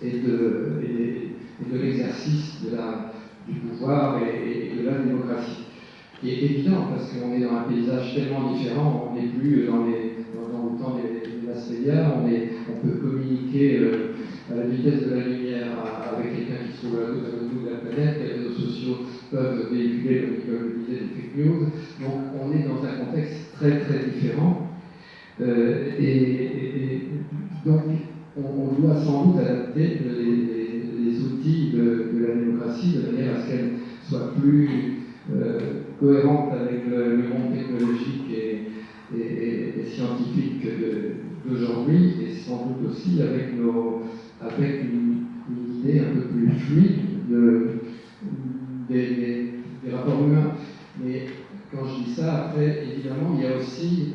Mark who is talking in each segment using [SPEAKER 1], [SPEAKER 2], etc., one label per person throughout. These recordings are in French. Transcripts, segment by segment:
[SPEAKER 1] de l'exercice du pouvoir et de la démocratie. Qui est évident parce qu'on est dans un paysage tellement différent, on n'est plus dans le temps des mass médias, on peut communiquer à la vitesse de la lumière avec quelqu'un qui se trouve à l'autre bout de la planète, les réseaux sociaux peuvent véhiculer, comme je disais, des fake news, donc on est dans un contexte très très différent. Et donc, on doit sans doute adapter les outils de la démocratie de manière à ce qu'elle soit plus cohérente avec le monde technologique et scientifique d'aujourd'hui, et sans doute aussi avec une idée un peu plus fluide des rapports humains. Mais quand je dis ça, après, évidemment, il y a aussi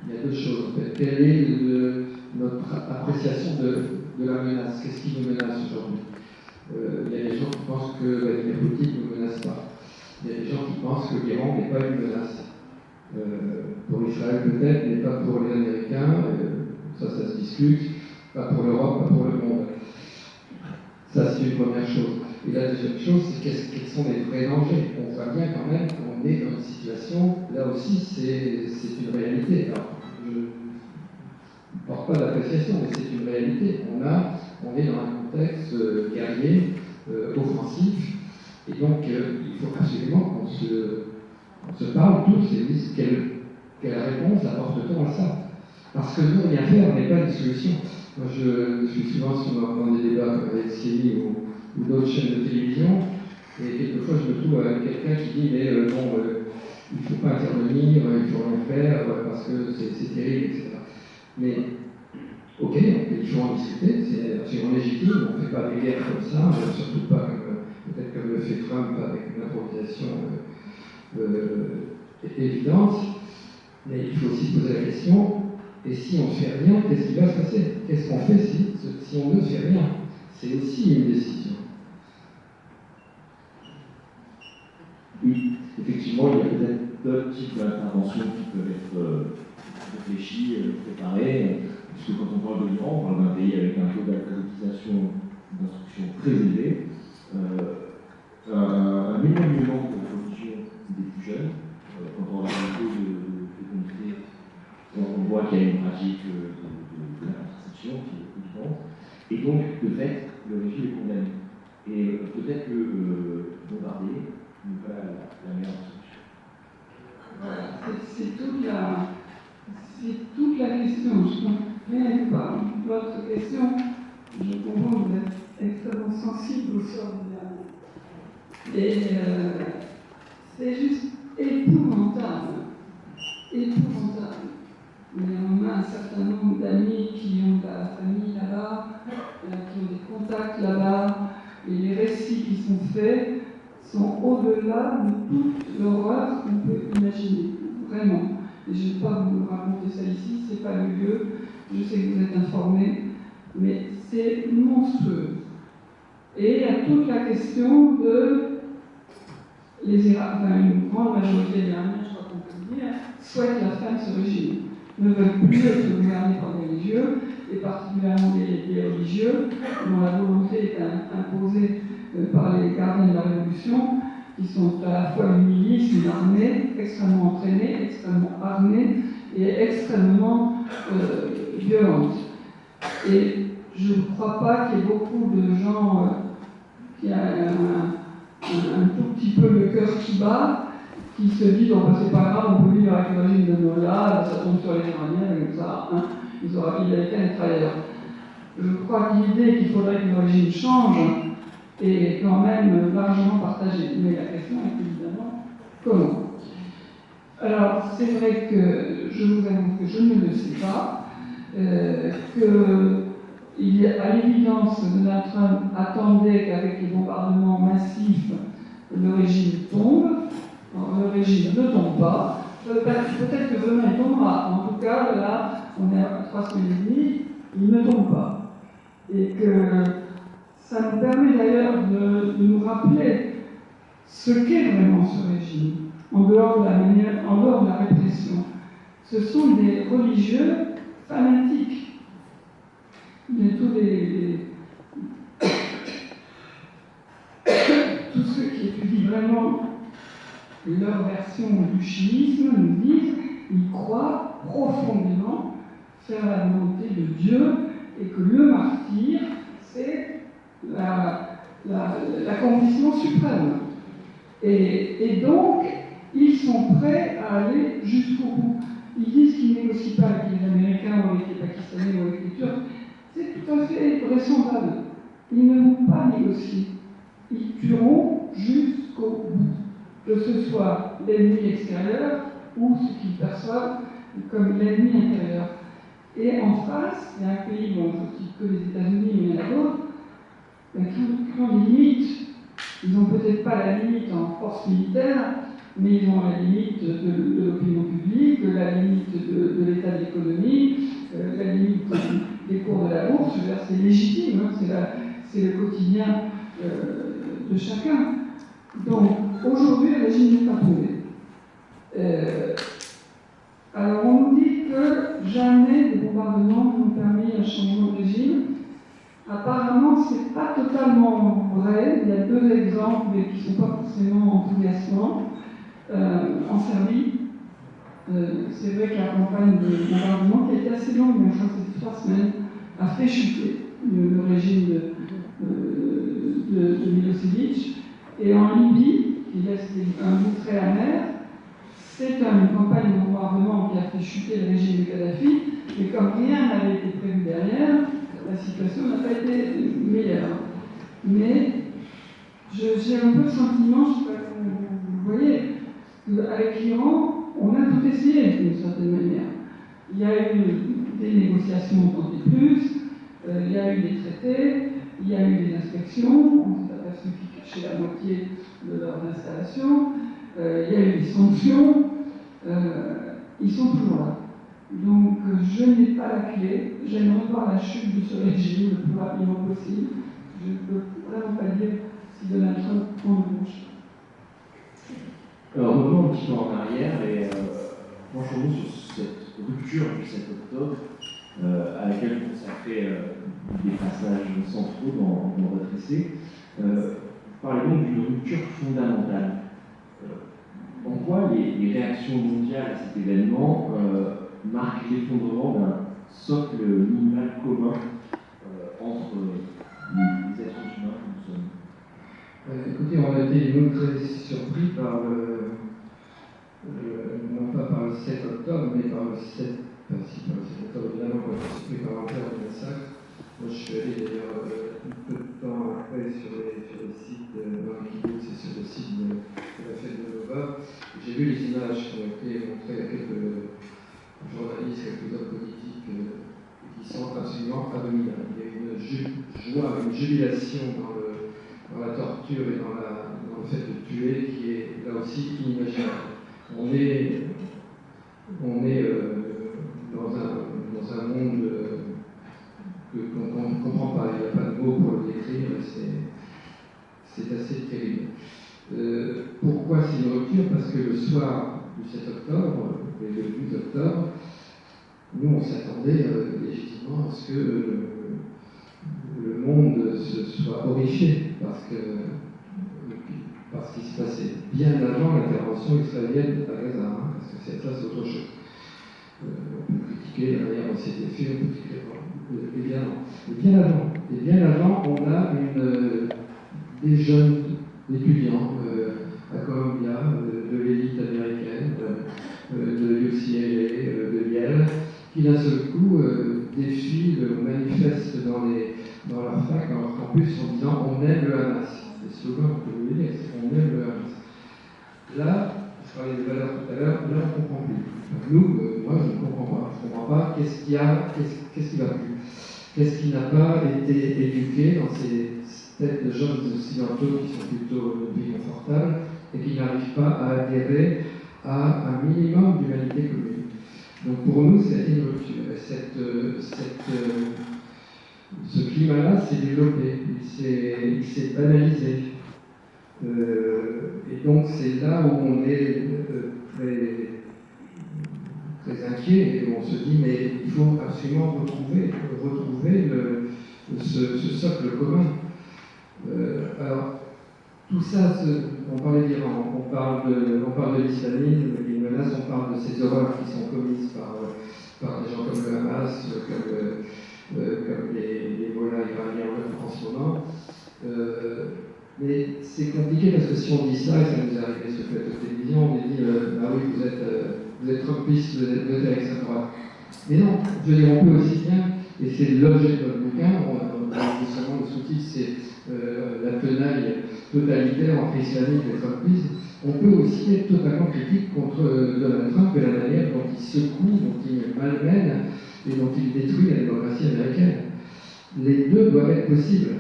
[SPEAKER 1] il y a deux choses en fait. Quelle est notre appréciation de la menace? Qu'est-ce qui nous menace aujourd'hui? Il y a des gens qui pensent que Vladimir Poutine ne menace pas. Il y a des gens qui pensent que l'Iran n'est pas une menace. Pour Israël peut-être, mais pas pour les Américains. Ça se discute. Pas pour l'Europe, pas pour le monde. Ça, c'est une première chose. Et la deuxième chose, c'est quels sont les vrais dangers. On voit bien quand même qu'on est dans une situation, là aussi, c'est une réalité. Alors, je ne porte pas d'appréciation, mais c'est une réalité. On est dans un contexte guerrier, offensif, et donc il faut absolument qu'on se parle tous et dise quelle réponse apporte-t-on à ça. Parce que nous, rien faire n'est pas une solution. Moi, je suis souvent dans des débats avec CNI ou d'autres chaînes de télévision, et quelquefois je me trouve avec quelqu'un qui dit mais il ne faut pas intervenir, il ne faut rien faire parce que c'est terrible, etc. Mais ok, il faut en discuter, c'est absolument légitime, on ne fait pas des guerres comme ça, surtout pas peut-être comme le fait Trump avec une improvisation évidente, mais il faut aussi poser la question. Et si on ne fait rien, qu'est-ce qui va se passer? Qu'est-ce qu'on fait si on ne fait rien? C'est aussi une décision.
[SPEAKER 2] Oui, effectivement, il y a peut-être d'autres types d'interventions qui peuvent être réfléchies, préparées, puisque quand on parle de l'Iran, on parle d'un pays avec un taux d'alphabétisation d'instruction très élevé, un éloignement de la religion des plus jeunes, quand on a un taux de fécondité, on voit qu'il y a une pratique de la contraception qui est évidente, et donc, de fait, le régime est condamné. Et peut-être que bombarder n'est pas la meilleure solution.
[SPEAKER 3] Voilà, c'est toute la question. Je comprends par votre question. Je comprends que vous êtes extrêmement sensible au sort de l'Iran. Et c'est juste épouvantable. Épouvantable. Mais on a un certain nombre d'amis qui ont de la famille là-bas, qui ont des contacts là-bas, et les récits qui sont faits sont au-delà de toute l'horreur qu'on peut imaginer. Vraiment. Et je ne vais pas vous raconter ça ici, c'est pas le lieu. Je sais que vous êtes informés, mais c'est monstrueux. Et il y a toute la question de une grande majorité des Iraniens, je crois qu'on peut le dire, souhaitent la fin de ce régime. Ne veulent plus être gouvernés par des religieux, et particulièrement des religieux, dont la volonté est imposée par les gardiens de la Révolution, qui sont à la fois une milice, une armée extrêmement entraînée, extrêmement armée et extrêmement violente. Et je ne crois pas qu'il y ait beaucoup de gens qui ont un tout petit peu le cœur qui bat, qui se disent oh, ben, c'est pas grave, on peut vivre avec le régime de Nola, ça tombe sur les Iraniens, comme ça, hein, ils auraient mis avec un travailleur. Je crois que l'idée qu'il faudrait que le régime change est quand même largement partagée. Mais la question est évidemment comment. Alors, c'est vrai que je vous avoue que je ne le sais pas, qu'il y a à l'évidence Donald Trump attendait qu'avec les bombardements massifs, le régime tombe. Le régime ne tombe pas. Peut-être que demain il tombera. En tout cas, là, on est à 3 semaines et demie, il ne tombe pas. Et que ça nous permet d'ailleurs de nous rappeler ce qu'est vraiment ce régime, en dehors de la répression. Ce sont des religieux fanatiques. bientôt tous ceux qui étudient vraiment leur version du chiisme nous disent qu'ils croient profondément faire la volonté de Dieu et que le martyr, c'est l'accomplissement suprême. Et donc, ils sont prêts à aller jusqu'au bout. Ils disent qu'ils ne négocient pas avec les Américains ou avec les Pakistanais ou avec les Turcs. C'est tout à fait vraisemblable. Ils ne vont pas négocier. Ils tueront jusqu'au bout, que ce soit l'ennemi extérieur ou ce qu'ils perçoivent comme l'ennemi intérieur. Et en face, il y a un pays, bon, je ne cite que les États-Unis, mais il y en a d'autres, qui ont des limites. Ils n'ont peut-être pas la limite en force militaire, mais ils ont la limite de l'opinion publique, la limite de l'état de l'économie, la limite des cours de la bourse. Je veux dire, c'est légitime, hein, c'est le quotidien de chacun. Donc, aujourd'hui, le régime n'est pas tombé. Alors, on nous dit que jamais des bombardements n'ont permis un changement de régime. Apparemment, ce n'est pas totalement vrai. Il y a deux exemples, mais qui ne sont pas forcément enthousiasmants. En Serbie, c'est vrai que la campagne de bombardement, qui a été assez longue, mais je crois que c'était 3 semaines, a fait chuter le régime de Milosevic. Et en Libye, qui laisse un goût très amer, c'est une campagne de bombardement qui a fait chuter le régime de Kadhafi, mais comme rien n'avait été prévu derrière, la situation n'a pas été meilleure. Mais j'ai un peu le sentiment, je ne sais pas comment vous le voyez, qu'avec l'Iran, on a tout essayé d'une certaine manière. Il y a eu des négociations tant et plus, il y a eu des traités, il y a eu des inspections, on s'est aperçu qu'ils cachaient la moitié de leurs installations, il y a eu des sanctions, ils sont toujours là. Donc je n'ai pas la clé, j'aimerais voir la chute de ce régime le plus rapidement possible. Je ne peux vraiment pas dire si Donald Trump prend le bon chemin.
[SPEAKER 2] Alors, revenons un petit peu en arrière et penchons-nous sur cette rupture du 7 octobre à laquelle vous consacrez des passages centraux dans votre essai. Vous parlez donc d'une rupture fondamentale. En quoi les réactions mondiales à cet événement marquent l'effondrement d'un socle minimal commun entre les êtres humains que nous sommes?
[SPEAKER 1] Écoutez, on a été nous très surpris par non pas par le 7 octobre, mais par le 7 octobre, évidemment, on a été surpris par l'ampleur du massacre. Moi, je suis allé d'ailleurs un peu de temps après sur les sites dans les kibbutz et sur le site de la fête de Nova. J'ai vu les images qui ont été montrées à quelques journalistes, quelques hommes politiques qui sont absolument abominables. Il y a une joie, une jubilation dans la torture et dans le fait de tuer qui est là aussi inimaginable. On est dans un monde qu'on ne comprend pas, il n'y a pas de mots pour le décrire, c'est assez terrible. Pourquoi c'est une rupture? Parce que le soir du 7 octobre, et le 8 octobre, nous on s'attendait légitimement à ce que le monde se soit horrifié par ce qui se passait bien avant l'intervention israélienne à Gaza, parce que ça c'est autre chose. On peut critiquer la manière dont c'était fait, on peut critiquer Et bien avant, on a des jeunes étudiants à Columbia, de l'élite américaine, de UCLA, de Yale, qui d'un seul coup défilent ou manifestent dans leur fac, dans leur campus, en disant on aime le Hamas. Le slogan que vous voulez dire, c'est on aime le Hamas. Là, je parlais des valeurs tout à l'heure, là on ne comprend plus. Nous, moi je ne comprends pas. Je ne comprends pas qu'est-ce qui va plus. Qu'est-ce qui n'a pas été éduqué dans ces têtes de jeunes occidentaux qui sont plutôt une vie confortable et qui n'arrivent pas à adhérer à un minimum d'humanité commune. Donc pour nous, c'est une rupture. Ce climat-là s'est développé, il s'est banalisé. Et donc c'est là où on est très inquiets et on se dit mais il faut absolument retrouver ce socle commun. Alors, tout ça, on parlait d'Iran, on parle de l'islamisme, des menaces, on parle de ces horreurs qui sont commises par des gens comme le Hamas, comme les mollahs iraniens en ce moment. Mais c'est compliqué parce que si on dit ça, et ça nous est arrivé sur cette télévision, on dit ah oui, vous êtes trumpiste, vous êtes à l'extrême droite. Mais non, je veux dire, on peut aussi bien, et c'est l'objet de notre bouquin, justement le sous-titre c'est la tenaille totalitaire entre islamisme et trumpisme, on peut aussi être totalement critique contre Donald Trump et la manière dont il secoue, dont il malmène et dont il détruit la démocratie américaine. Les deux doivent être possibles.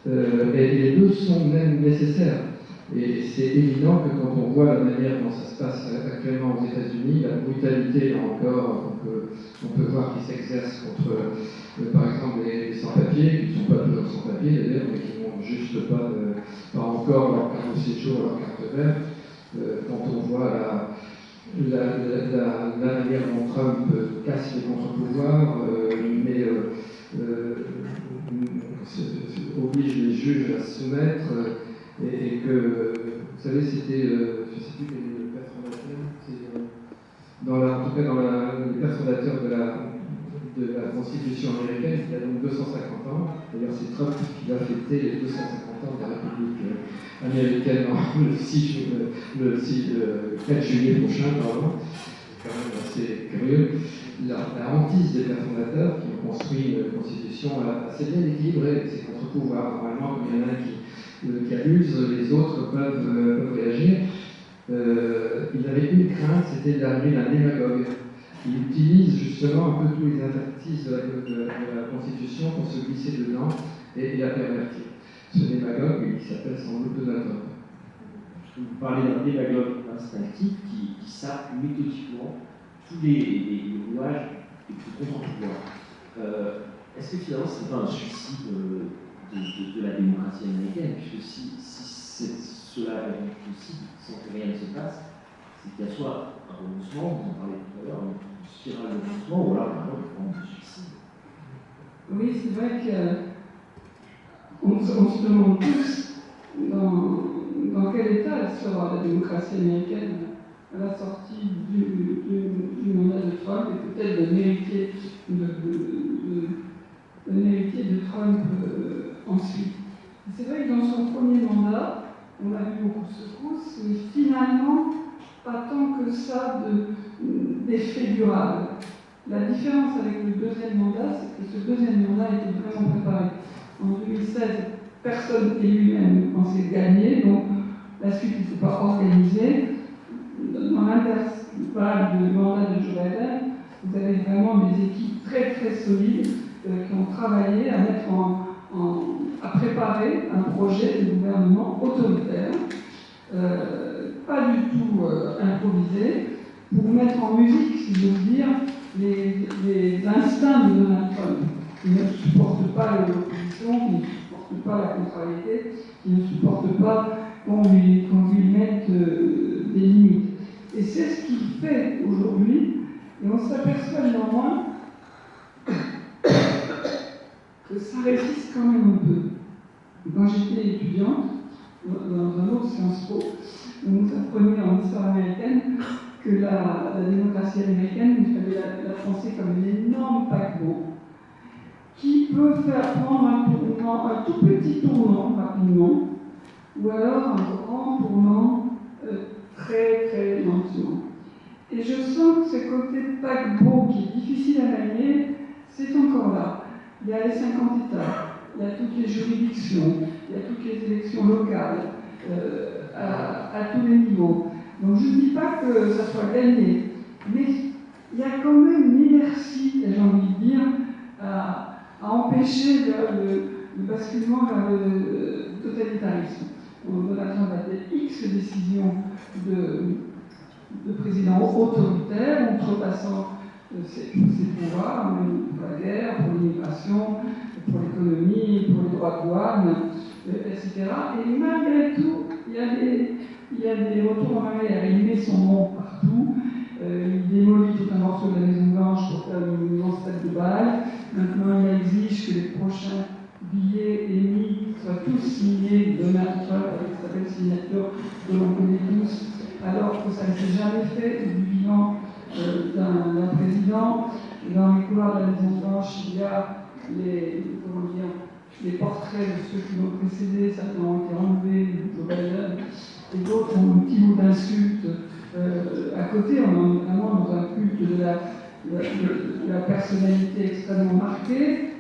[SPEAKER 1] Et les deux sont même nécessaires. Et c'est évident que quand on voit la manière dont ça se passe actuellement aux États-Unis, la brutalité, là encore, on peut voir qui s'exerce contre, par exemple, les sans-papiers, qui ne sont pas toujours sans-papiers d'ailleurs, mais qui n'ont juste pas encore leur carte de séjour, leur carte verte. Quand on voit la manière dont Trump casse les contre-pouvoirs, oblige les juges à se soumettre, et que, vous savez, c'était, je ne sais plus quel est le père fondateur, en tout cas dans les pères fondateurs de la Constitution américaine, qui a donc 250 ans. D'ailleurs, c'est Trump qui va fêter les 250 ans de la République américaine le 4 juillet prochain, pardon. C'est quand même assez curieux. La hantise des pères fondateurs qui ont construit une constitution assez bien équilibrée, c'est contre-pouvoir. Normalement, comme il y en a qui abusent, les autres peuvent réagir. Il avait une crainte, c'était d'arriver d'un démagogue. Il utilise justement un peu tous les interstices de la Constitution pour se glisser dedans et la pervertir. Ce démagogue, il s'appelle sans doute Donald Trump.
[SPEAKER 2] Vous parlez d'un démagogue instinctif qui sape méthodiquement tous les rouages et tout contre-pouvoir. Est-ce que finalement ce n'est pas un suicide de la démocratie américaine, puisque si cela est un suicide sans que rien ne se passe, c'est qu'il y a soit un renoncement, vous en parlez tout à l'heure, une spirale de renoncement, ou alors vraiment une forme de suicide.
[SPEAKER 3] Oui, c'est vrai qu'on se demande tous dans quel état sera la démocratie américaine à la sortie du mandat de Trump et peut-être d'un héritier de Trump ensuite. C'est vrai que dans son premier mandat, on a vu beaucoup de secousses, mais finalement, pas tant que ça d'effet durable. La différence avec le deuxième mandat, c'est que ce deuxième mandat était vraiment préparé. En 2016, personne et lui-même ne pensait gagner, donc la suite n'était pas organisée. Dans l'intervalle du mandat de Joe Biden, vous avez vraiment des équipes très très solides qui ont travaillé à mettre à préparer un projet de gouvernement autoritaire, pas du tout improvisé, pour mettre en musique, si j'ose dire, les instincts de Donald Trump, qui ne supportent pas l'opposition, qui ne supportent pas la contrariété, qui ne supportent pas qu'on lui mette des limites. Et c'est ce qu'il fait aujourd'hui, et on s'aperçoit néanmoins que ça résiste quand même un peu. Quand j'étais étudiante, dans un autre Sciences Po, on nous apprenait en histoire américaine que la démocratie américaine, il fallait la penser comme un énorme paquebot qui peut faire prendre un tout petit tournant rapidement, ou alors un grand tournant très très lentement. Et je sens que ce côté paquebot qui est difficile à manier, c'est encore là. Il y a les 50 États, il y a toutes les juridictions, il y a toutes les élections locales, à tous les niveaux. Donc je ne dis pas que ça soit gagné, mais il y a quand même une inertie, j'ai envie de dire, à empêcher le basculement vers le totalitarisme. Donald Trump a fait X décisions de président autoritaire, outrepassant ses pouvoirs, pour la guerre, pour l'immigration, pour l'économie, pour les droits de douane, etc. Et malgré tout, il y a des retours en arrière. Il met son nom partout. il démolit tout un morceau de la Maison Blanche pour faire une immense tête de balle. Maintenant, il exige que les prochains billets émis soient tous signés de Donald Trump avec sa belle signature que l'on connaît tous, alors que ça ne s'est jamais fait du vivant d'un président. Dans les couloirs de la Maison Blanche, il y a les portraits de ceux qui l'ont précédé, certains ont été enlevés, Joe Biden, et d'autres ont un petit mot d'insulte. À côté, on est vraiment dans un culte de la personnalité extrêmement marquée.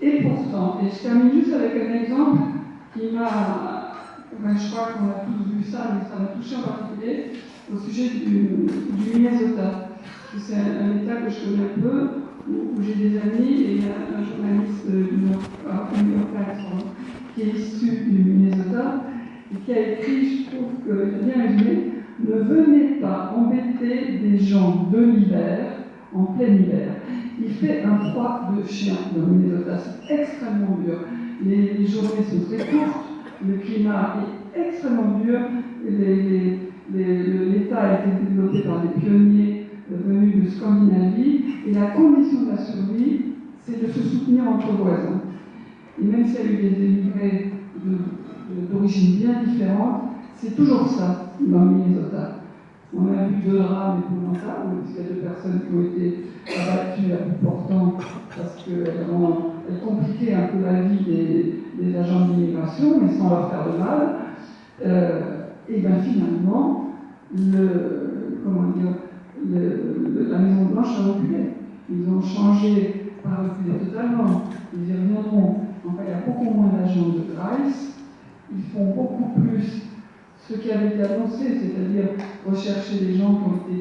[SPEAKER 3] Et pourtant, et je termine juste avec un exemple qui m'a, je crois qu'on a tous vu ça, mais ça m'a touché en particulier, au sujet du Minnesota. C'est un État que je connais un peu, où j'ai des amis, et il y a un journaliste du New York Times qui est issu du Minnesota, et qui a écrit, je trouve qu'il a bien résumé, ne venez pas embêter des gens de l'hiver, en plein hiver. Il fait un froid de chien dans le Minnesota, c'est extrêmement dur. Les journées sont très courtes, le climat est extrêmement dur, l'État a été développé par des pionniers venus de Scandinavie, et la condition de la survie, c'est de se soutenir entre voisins. Et même s'il y a eu des émigrés d'origine bien différente, c'est toujours ça dans le Minnesota. On a vu 2 drames épouvantables, parce qu'il y a 2 personnes qui ont été abattues à bout portant parce qu'elles compliquaient un peu la vie des agents d'immigration, mais sans leur faire de mal. Et bien finalement, la Maison Blanche a reculé. Ils ont changé, pas reculé totalement, ils y reviendront. Enfin, il y a beaucoup moins d'agents de Grace, ils font beaucoup plus ce qui avait été annoncé, c'est-à-dire rechercher des gens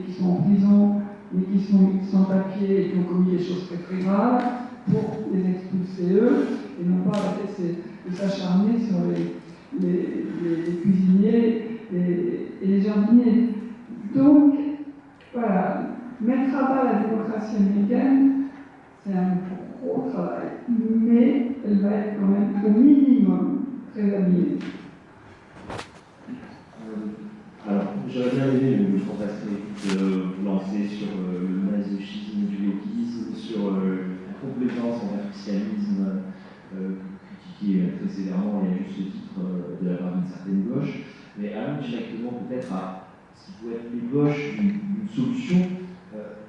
[SPEAKER 3] qui sont en prison, mais qui sont sans papier et qui ont commis des choses très très graves, pour les expulser eux, et non pas arrêter de s'acharner sur les cuisiniers et les jardiniers. Donc, voilà, mettre à bas la démocratie américaine, c'est un gros travail, mais elle va être quand même au minimum très abîmée.
[SPEAKER 2] Alors, j'aurais bien aimé le fantastique lancé sur le masochisme du wokisme, sur la complaisance envers le christianisme, critiqué très sévèrement et à juste titre de la part d'une certaine gauche, mais allons directement peut-être à ce qui pourrait être l'ébauche d'une solution.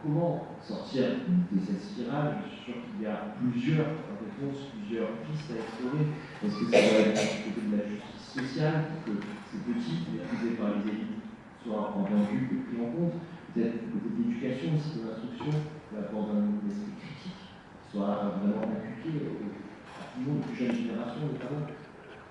[SPEAKER 2] Comment sortir de cette spirale? Je suis sûr qu'il y a plusieurs réponses, plusieurs pistes à explorer. Est-ce que ça va être du côté de la justice sociale, que ces petits, maîtrisés par les élites, soient entendus et pris en compte? Peut-être du côté de l'éducation aussi, de l'instruction, l'apport d'un esprit critique, soit vraiment inculqué à tout le monde, aux plus jeunes générations notamment.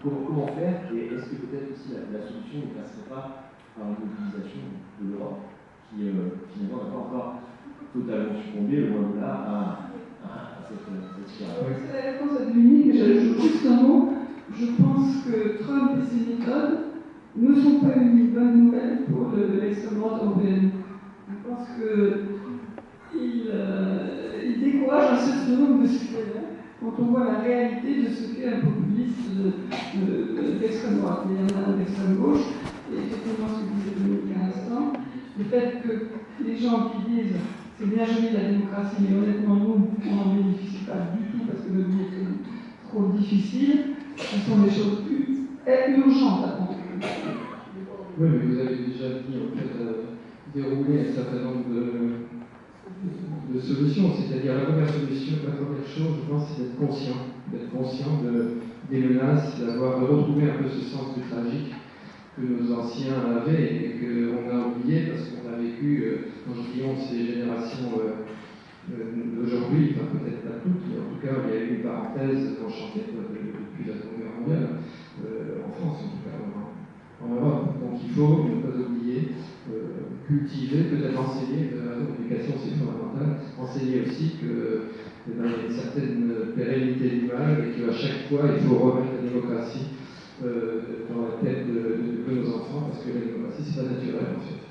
[SPEAKER 2] Comment faire? Et est-ce que peut-être aussi la solution ne passerait pas par une mobilisation de l'Europe qui finalement n'a pas encore totalement succombé, loin de là, à cette spirale?
[SPEAKER 3] C'est la réponse à Dominique, mais j'ajoute juste un mot. Je pense que Trump et ses méthodes ne sont pas une bonne nouvelle pour l'extrême droite européenne. Je pense qu'il décourage un certain nombre de citoyens quand on voit la réalité de ce qu'est un populiste d'extrême droite. Il y en a un d'extrême gauche, et effectivement ce que disait Dominique à l'instant, le fait que les gens qui disent c'est bien joli la démocratie, mais honnêtement nous, on n'en bénéficie pas du tout parce que notre vie est trop difficile, ce sont des choses urgentes à prendre.
[SPEAKER 1] Oui, mais vous avez déjà dit, en fait, dérouler un certain nombre de solutions. C'est-à-dire, la première chose, je pense, c'est d'être conscient des menaces, de retrouver un peu ce sens du tragique que nos anciens avaient et qu'on a oublié parce qu'on a vécu, quand je dis on, c'est les générations d'aujourd'hui, enfin peut-être pas toutes, mais en tout cas, il y a eu une parenthèse enchantée depuis la Seconde Guerre mondiale, en France en tout cas, en Europe. Donc il faut ne pas oublier, cultiver, peut-être enseigner, l'éducation c'est fondamental, enseigner aussi que il y a une certaine pérennité du mal et qu'à chaque fois il faut remettre la démocratie dans la tête de nos enfants, parce que la démocratie c'est pas naturel en fait.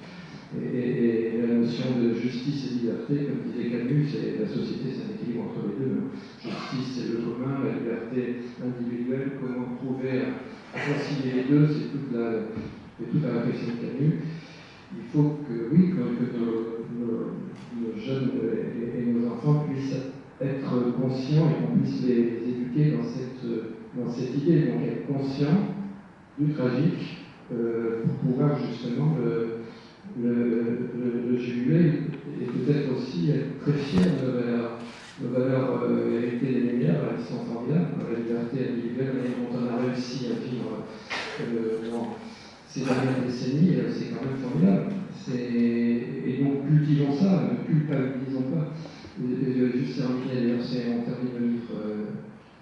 [SPEAKER 1] Et la notion de justice et liberté, comme disait Camus, la société c'est un équilibre entre les deux. Justice c'est le commun, la liberté individuelle, comment trouver à concilier les deux, c'est toute la réflexion de Camus. il faut que, oui, que nos jeunes et nos enfants puissent être conscients et qu'on puisse les éduquer dans cette idée, donc être conscients du tragique pour pouvoir justement le juguler et peut-être aussi être très fiers de nos valeurs héritées des Lumières, elles sont formidables, la liberté individuelle, et dont on a réussi à vivre dans ces dernières décennies, c'est quand même formidable. Et donc cultivons ça, ne culpabilisons pas. Juste terminer, d'ailleurs, on termine le livre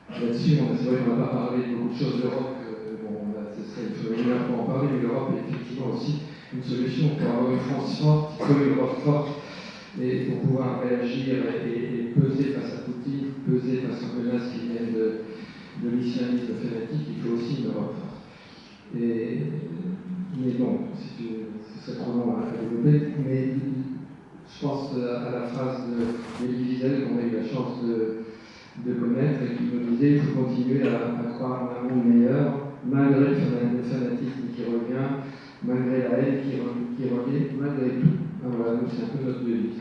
[SPEAKER 1] là-dessus. C'est vrai qu'on n'a pas parlé de beaucoup de choses d'Europe. Ce serait une heure pour en parler, mais l'Europe est effectivement aussi une solution pour avoir une France forte, pour une Europe forte, et pour pouvoir réagir et peser face à Poutine, peser face aux menaces qui viennent de l'islamisme fanatique. Il faut aussi une Europe forte. Mais bon, ce serait trop long à développer, mais je pense à la phrase d'Elie Wiesel qu'on a eu la chance de connaître et qui nous disait qu'il faut continuer à croire en un monde meilleur, malgré le fanatisme qui revient, malgré la haine qui revient, malgré tout. Alors voilà, c'est un peu notre devise.